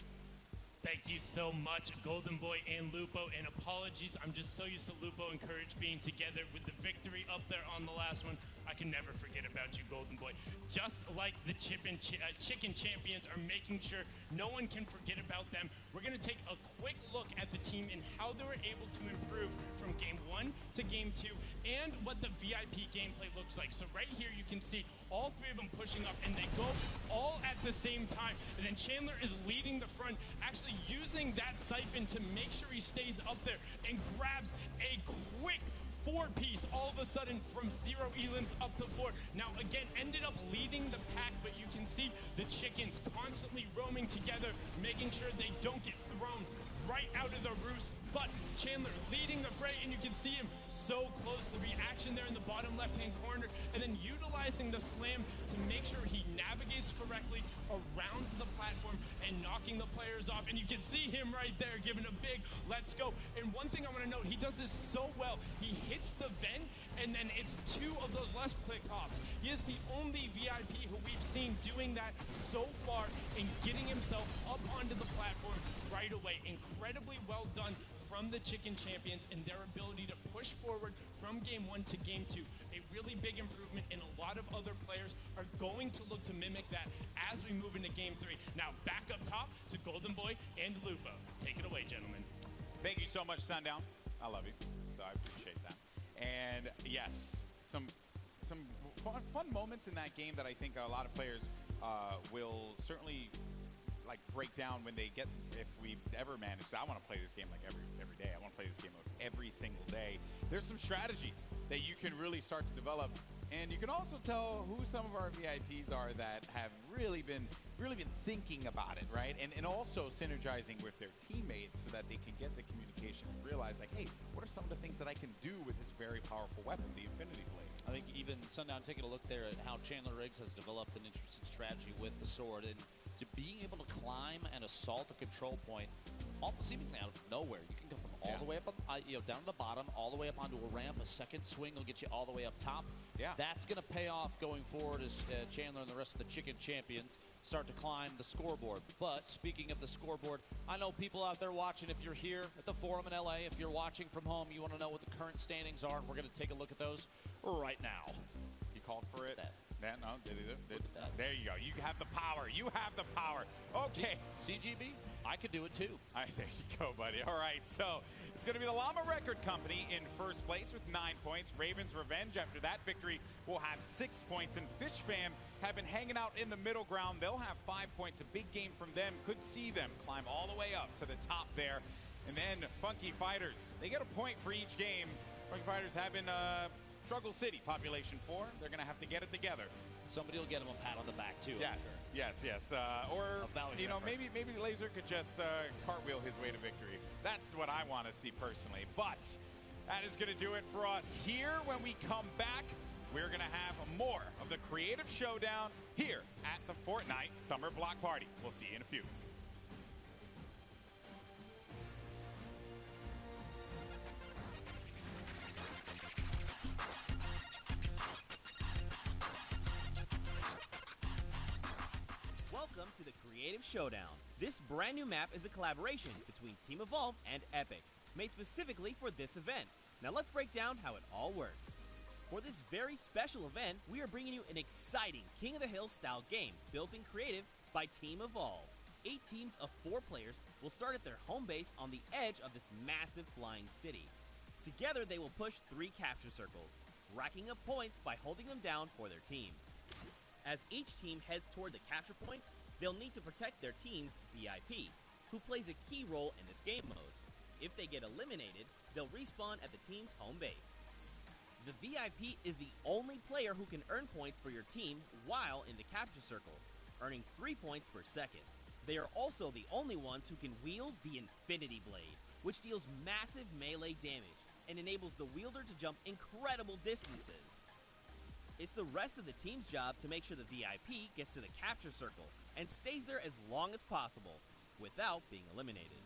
Thank you so much, Golden Boy and Lupo, and apologies, I'm just so used to Lupo and Courage being together with the victory up there on the last one. I can never forget about you, Golden Boy. Just like the chicken champions are making sure no one can forget about them, we're going to take a quick look at the team and how they were able to improve from Game 1 to Game 2 and what the VIP gameplay looks like. So right here you can see all three of them pushing up, and they go all at the same time. And then Chandler is leading the front, actually using that siphon to make sure he stays up there and grabs a quick four-piece all of a sudden from 0 elims up the floor. Now again, ended up leading the pack, but you can see the chickens constantly roaming together, making sure they don't get thrown right out of the roost. But Chandler leading the fray, and you can see him so close. The reaction there in the bottom left-hand corner, and then utilizing the slam to make sure he navigates correctly around the platform and knocking the players off. And you can see him right there giving a big let's go. And one thing I want to note, he does this so well. He hits the vent, and then it's 2 of those left click hops. He is the only VIP who we've seen doing that so far and getting himself up onto the platform right away. Incredibly well done from the Chicken Champions and their ability to push forward from game 1 to game 2. A really big improvement, and a lot of other players are going to look to mimic that as we move into game 3. Now back up top to Golden Boy and Lupo. Take it away, gentlemen. Thank you so much, Sundown. I love you, so I appreciate that. And yes, some fun moments in that game that I think a lot of players will certainly like break down when they get, if we ever manage to. I want to play this game like every day. I want to play this game every single day. There's some strategies that you can really start to develop, and you can also tell who some of our VIPs are that have really been thinking about it, right? And also synergizing with their teammates so that they can get the communication and realize, like, hey, what are some of the things that I can do with this very powerful weapon, the Infinity Blade? I think even Sundown taking a look there at how Chandler Riggs has developed an interesting strategy with the sword, and to being able to climb and assault a control point almost seemingly out of nowhere. You can go from all the way up, down to the bottom, all the way up onto a ramp. A second swing will get you all the way up top. Yeah. That's going to pay off going forward as Chandler and the rest of the Chicken Champions start to climb the scoreboard. But speaking of the scoreboard, I know people out there watching, if you're here at the Forum in LA, if you're watching from home, you want to know what the current standings are. We're going to take a look at those right now. You called for it? Yeah, no, there you go. You have the power. You have the power. Okay. CGB, I could do it too. There you go, buddy. All right, so it's going to be the Llama Record Company in first place with 9 points. Raven's Revenge, after that victory, will have 6 points. And Fish Fam have been hanging out in the middle ground. They'll have 5 points. A big game from them. Could see them climb all the way up to the top there. And then Funky Fighters, they get a point for each game. Funky Fighters have been Struggle City, population 4. They're going to have to get it together. Somebody will get them a pat on the back, too. Yes, yes. Or, maybe Laser could just cartwheel his way to victory. That's what I want to see personally. But that is going to do it for us here. When we come back, we're going to have more of the Creative Showdown here at the Fortnite Summer Block Party. We'll see you in a few. Welcome to the Creative Showdown. This brand new map is a collaboration between Team Evolve and Epic, made specifically for this event. Now let's break down how it all works. For this very special event, we are bringing you an exciting King of the Hill style game built in creative by Team Evolve. 8 teams of 4 players will start at their home base on the edge of this massive flying city. Together they will push 3 capture circles, racking up points by holding them down for their team. As each team heads toward the capture points, they'll need to protect their team's VIP, who plays a key role in this game mode. If they get eliminated, they'll respawn at the team's home base. The VIP is the only player who can earn points for your team while in the capture circle, earning 3 points per second. They are also the only ones who can wield the Infinity Blade, which deals massive melee damage and enables the wielder to jump incredible distances. It's the rest of the team's job to make sure the VIP gets to the capture circle and stays there as long as possible without being eliminated.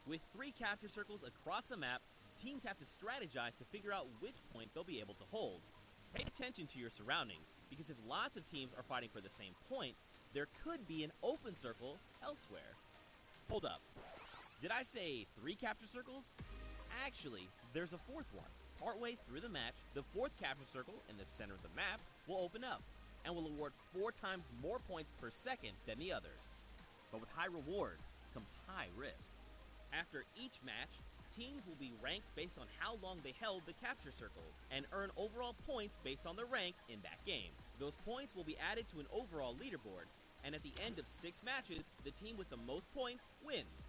With 3 capture circles across the map, teams have to strategize to figure out which point they'll be able to hold. Pay attention to your surroundings, because if lots of teams are fighting for the same point, there could be an open circle elsewhere. Hold up. Did I say 3 capture circles? Actually, there's a 4th one. Partway through the match, the 4th capture circle in the center of the map will open up and will award 4 times more points per second than the others. But with high reward comes high risk. After each match, teams will be ranked based on how long they held the capture circles and earn overall points based on their rank in that game. Those points will be added to an overall leaderboard, and at the end of 6 matches, the team with the most points wins.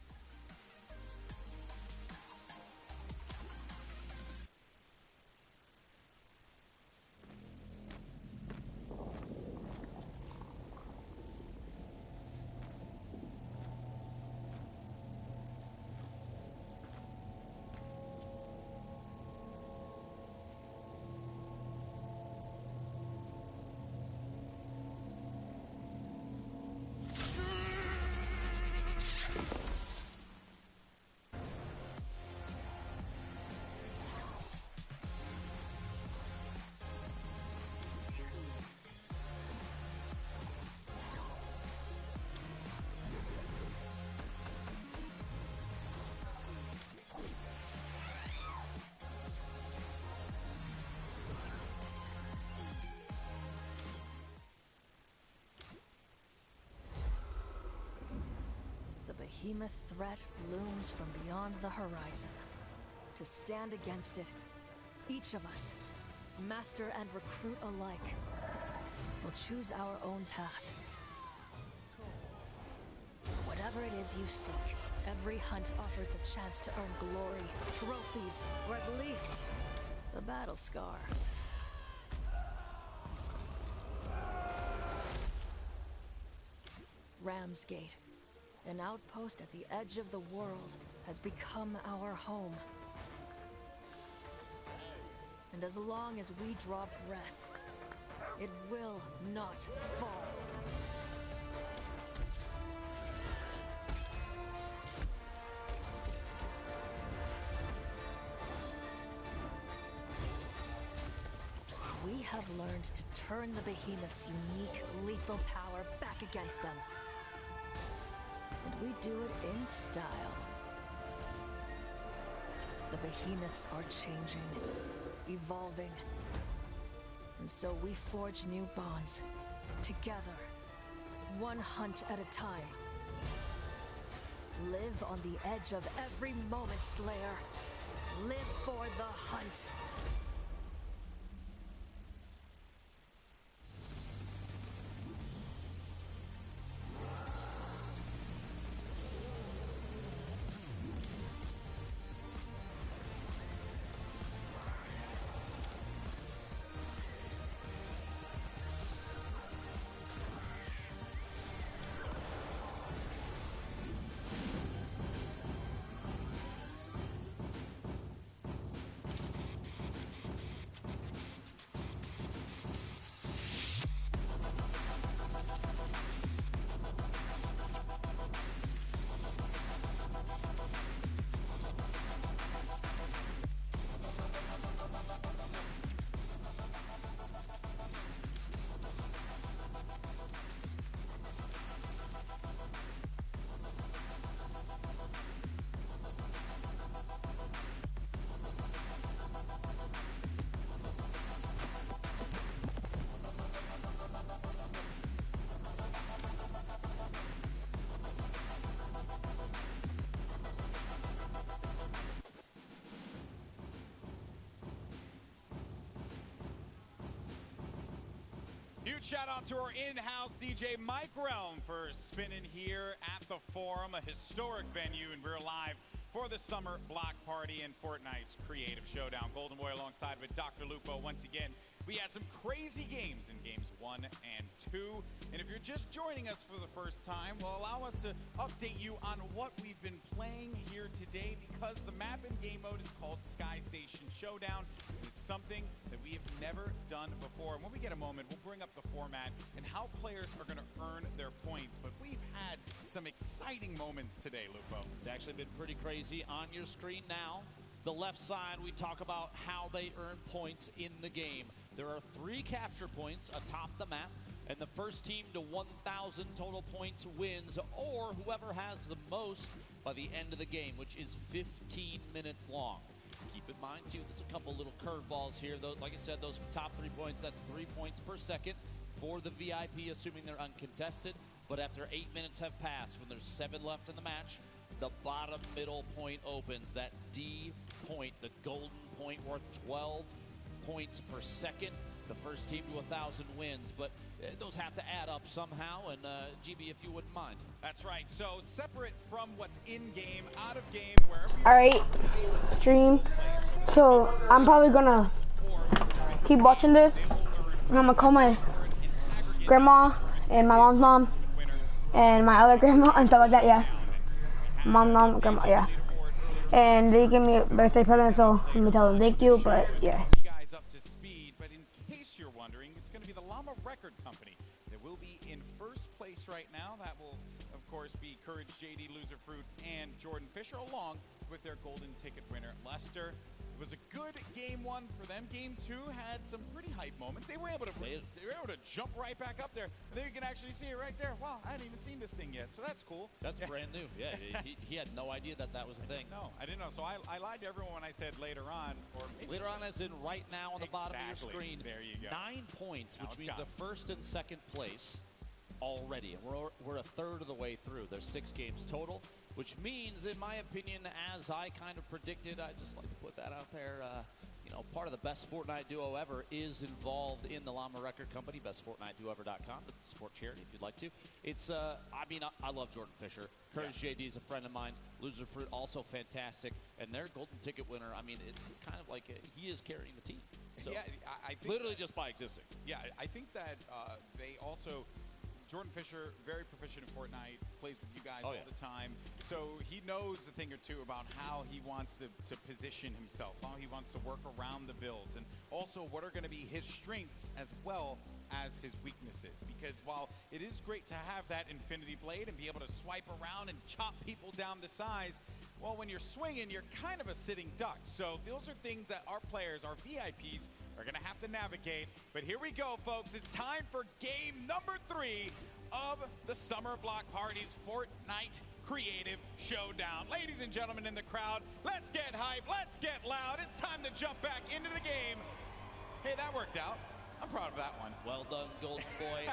behemoth threat looms from beyond the horizon. To stand against it, each of us, master and recruit alike, will choose our own path. Whatever it is you seek, every hunt offers the chance to earn glory, trophies, or at least a battle scar. Ramsgate, an outpost at the edge of the world, has become our home. And as long as we draw breath, it will not fall. We have learned to turn the behemoth's unique, lethal power back against them. And we do it in style. The behemoths are changing, evolving. And so we forge new bonds, together, one hunt at a time. Live on the edge of every moment, Slayer. Live for the hunt. Huge shout out to our in-house DJ Mike Realm for spinning here at the Forum, a historic venue, and we're live for the summer block party and Fortnite's Creative Showdown. Golden Boy alongside with Dr. Lupo once again. We had some crazy games in games 1 and 2. And if you're just joining us for the first time, well, allow us to update you on what we've been playing here today, because the map in game mode is called Sky Station Showdown. And it's something that we have never done before. And when we get a moment, we'll bring up the format and how players are going to earn their points. But we've had some exciting moments today, Lupo. It's actually been pretty crazy. On your screen now, the left side, we talk about how they earn points in the game. There are 3 capture points atop the map, and the first team to 1,000 total points wins, or whoever has the most by the end of the game, which is 15 minutes long. Keep in mind, too, there's a couple little curveballs here. Like I said, those top 3 points, that's 3 points per second for the VIP, assuming they're uncontested. But after 8 minutes have passed, when there's 7 left in the match, the bottom middle point opens. That D point, the golden point, worth 12 points per second. The first team to 1,000 wins, but those have to add up somehow, and GB, if you wouldn't mind. That's right. So separate from what's in-game, out-of-game, wherever you're... All right, stream. So I'm probably gonna keep watching this. And I'm gonna call my grandma and my mom's mom and my other grandma and stuff like that, yeah. Mom, grandma, yeah. And they give me a birthday present, so I'm gonna tell them thank you, but yeah. Guys up to speed, but in case you're wondering, it's gonna be the Llama Record Company that will be in first place right now. That will, of course, be Courage, JD, Loserfruit, and Jordan Fisher, along with their golden ticket winner, Lester. It was a good game 1 for them. Game 2 had some pretty hype moments. They were able to jump right back up there. And there you can actually see it right there. Wow, I hadn't even seen this thing yet, so that's cool. That's brand new. Yeah, he had no idea that that was a thing. No, I didn't know. So I lied to everyone when I said later on, or maybe later on, as in right now on the bottom of your screen. There you go. 9 points, now which means the first and second place already. And we're a third of the way through. There's 6 games total. which means, in my opinion, as I kind of predicted, I just like to put that out there, you know, part of the best Fortnite duo ever is involved in the Llama Record Company, bestfortniteduoever.com, support charity if you'd like to. It's, I mean, I love Jordan Fisher. Courage JD is a friend of mine. Loser Fruit, also fantastic. And their golden ticket winner, I mean, it's kind of like he is carrying the team. So, yeah, I think literally just by existing. Yeah, I think that they also, Jordan Fisher, very proficient in Fortnite, plays with you guys all the time. So he knows a thing or two about how he wants to position himself, how he wants to work around the builds, and also what are going to be his strengths as well as his weaknesses. Because while it is great to have that Infinity Blade and be able to swipe around and chop people down to size, well, when you're swinging, you're kind of a sitting duck. So those are things that our players, our VIPs, are going to have to navigate. But here we go, folks. It's time for game number 3 of the Summer Block Party's Fortnite Creative Showdown. Ladies and gentlemen in the crowd, let's get hype, let's get loud. It's time to jump back into the game. Hey, that worked out. I'm proud of that one. Well done, Golden Boy.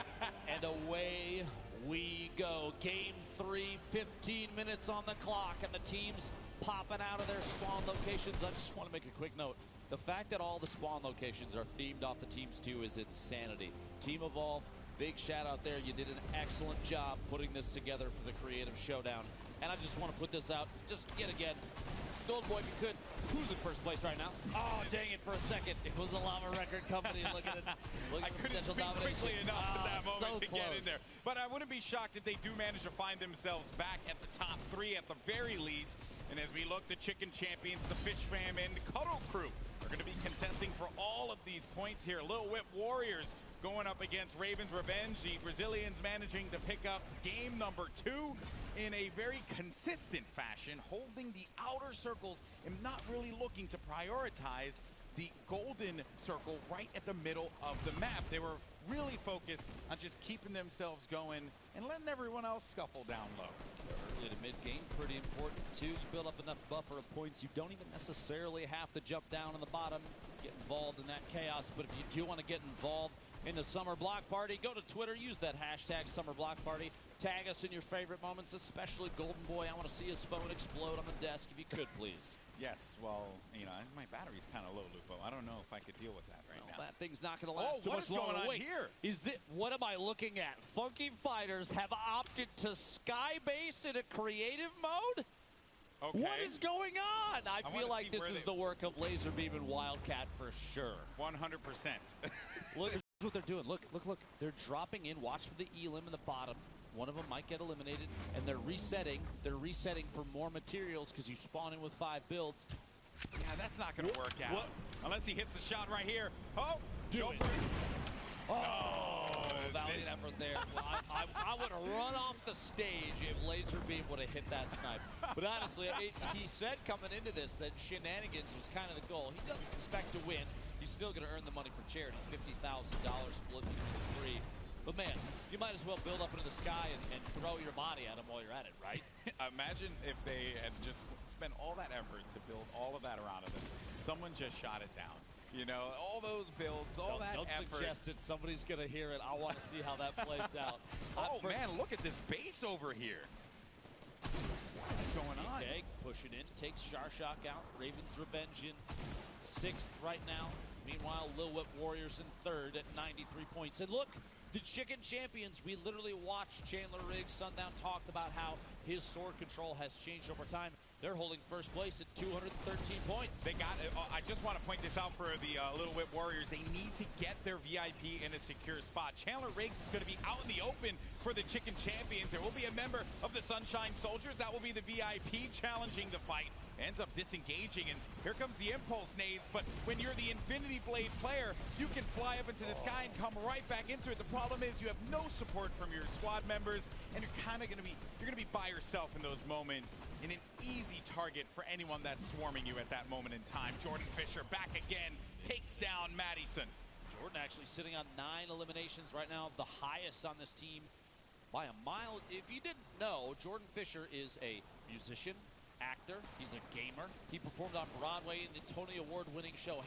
And away we go. Game 3, 15 minutes on the clock, and the team's popping out of their spawn locations. I just want to make a quick note. The fact that all the spawn locations are themed off the teams too is insanity. Team Evolve, big shout out there. You did an excellent job putting this together for the Creative Showdown. And I just want to put this out, just yet again. Golden Boy, if you could, who's in first place right now? Oh, dang it, for a second. It was the Llama Record Company. Look at it. I couldn't speak quickly enough at that moment to get in there. But I wouldn't be shocked if they do manage to find themselves back at the top 3 at the very least. And as we look, the Chicken Champions, the Fish Fam, and the Cuddle Crew are going to be contesting for all of these points here. Lil Whip Warriors going up against Raven's Revenge. The Brazilians managing to pick up game number 2 in a very consistent fashion, holding the outer circles and not really looking to prioritize the golden circle right at the middle of the map. They were really focused on just keeping themselves going and letting everyone else scuffle down low. Early to mid-game, pretty important too. You build up enough buffer of points. You don't even necessarily have to jump down on the bottom, get involved in that chaos. But if you do want to get involved in the Summer Block Party, go to Twitter, use that hashtag Summer Block Party. Tag us in your favorite moments, especially Golden Boy. I want to see his phone explode on the desk, if you could, please. Yes, well, you know, my battery's kind of low, Lupo. I don't know if I could deal with that now. That thing's not going to last too much longer. What is going on here? Is this, what am I looking at? Funky Fighters have opted to skybase in a creative mode? Okay. What is going on? I feel like this is the work of Laserbeam and Wildcat for sure. 100%. Look, here's what they're doing. Look. They're dropping in. Watch for the elim in the bottom. One of them might get eliminated, and they're resetting. They're resetting for more materials because you spawn in with 5 builds. Yeah, that's not going to work out. Unless he hits the shot right here. Oh, do it. Valiant effort there. Well, I would have run off the stage if Laserbeam would have hit that snipe. But honestly, he said coming into this that shenanigans was kind of the goal. He doesn't expect to win. He's still going to earn the money for charity, $50,000 split between 3. But man, you might as well build up into the sky and throw your body at him while you're at it, right? Imagine if they had just spent all that effort to build all of that around them. Someone just shot it down. You know, all those builds, all that effort. Don't suggest it. Somebody's going to hear it. I want to see how that plays out. Man, look at this base over here. What's going on? Okay, push it in. Takes Sharshock out. Raven's Revenge in 6th right now. Meanwhile, Lil Whip Warriors in 3rd at 93 points. And look, the Chicken Champions, we literally watched Chandler Riggs. Sundown talked about how his sword control has changed over time. They're holding first place at 213 points. They got it. I just want to point this out for the Little Whip Warriors. They need to get their VIP in a secure spot. Chandler Riggs is going to be out in the open for the Chicken Champions. There will be a member of the Sunshine Soldiers. That will be the VIP challenging the fight. Ends up disengaging, and here comes the impulse nades. But when you're the Infinity Blade player, you can fly up into the sky and come right back into it. The problem is you have no support from your squad members, and you're kind of going to be by yourself in those moments, and an easy target for anyone that's swarming you at that moment in time. Jordan Fisher back again, takes down Madison. Jordan actually sitting on 9 eliminations right now, the highest on this team by a mile. If you didn't know, Jordan Fisher is a musician, actor, he's a gamer. He performed on Broadway in the Tony Award-winning show